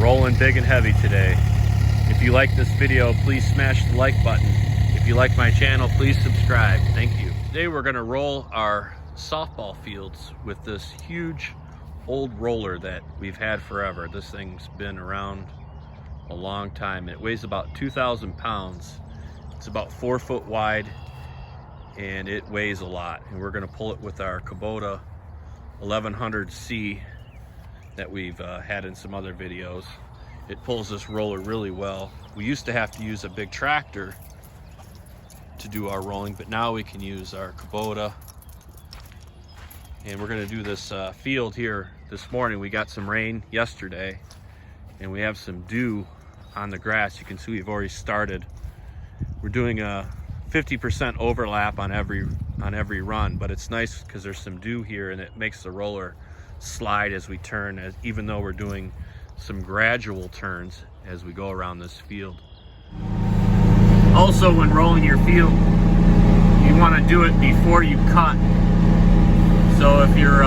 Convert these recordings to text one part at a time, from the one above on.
Rolling big and heavy today. If you like this video, please smash the like button. If you like my channel, please subscribe. Thank you. Today we're gonna roll our softball fields with this huge old roller that we've had forever. This thing's been around a long time. It weighs about 2,000 pounds. It's about 4 foot wide and it weighs a lot. And we're gonna pull it with our Kubota 1100C that we've had in some other videos. It pulls this roller really well. We used to have to use a big tractor to do our rolling, but now we can use our Kubota. And we're gonna do this field here this morning. We got some rain yesterday and we have some dew on the grass. You can see we've already started. We're doing a 50% overlap on every run, but it's nice because there's some dew here and it makes the roller slide as we turn, even though we're doing some gradual turns as we go around this field. Also, when rolling your field, you want to do it before you cut. So if your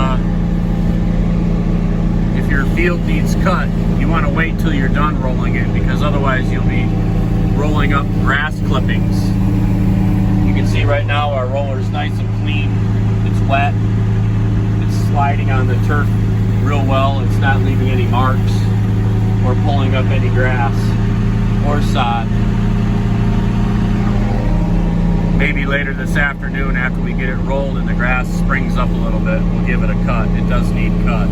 field needs cut, you want to wait till you're done rolling it, because otherwise you'll be rolling up grass clippings. You can see right now our roller is nice and clean. It's wet. It's sliding on the turf real well. It's not leaving any marks or pulling up any grass or sod. Maybe later this afternoon, after we get it rolled and the grass springs up a little bit, we'll give it a cut. It does need cut.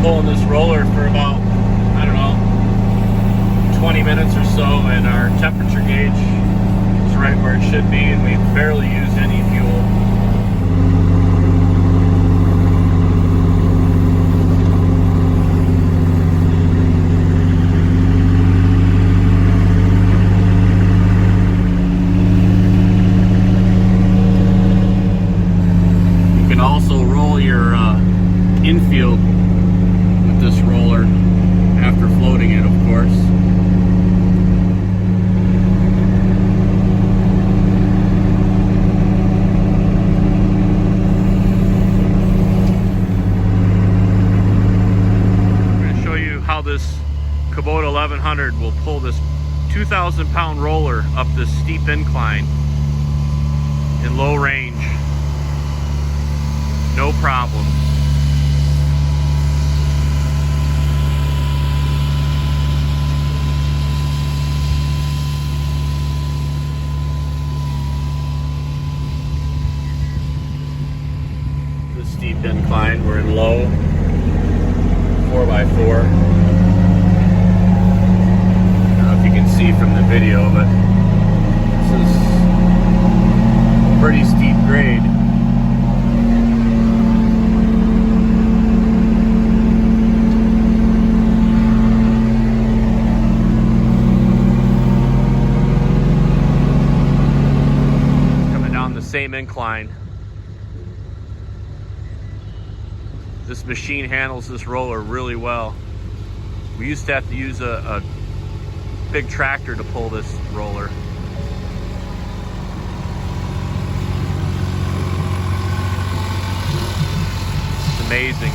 Pulling this roller for about, I don't know, 20 minutes or so, and our temperature gauge is right where it should be, and we've barely used any fuel. You can also roll your infield this roller after floating it, of course. I'm going to show you how this Kubota 1100 will pull this 2,000 pound roller up this steep incline in low range. No problem. Steep incline, we're in low 4x4. I don't know if you can see from the video, but this is a pretty steep grade. Coming down the same incline. This machine handles this roller really well. We used to have to use a big tractor to pull this roller. It's amazing.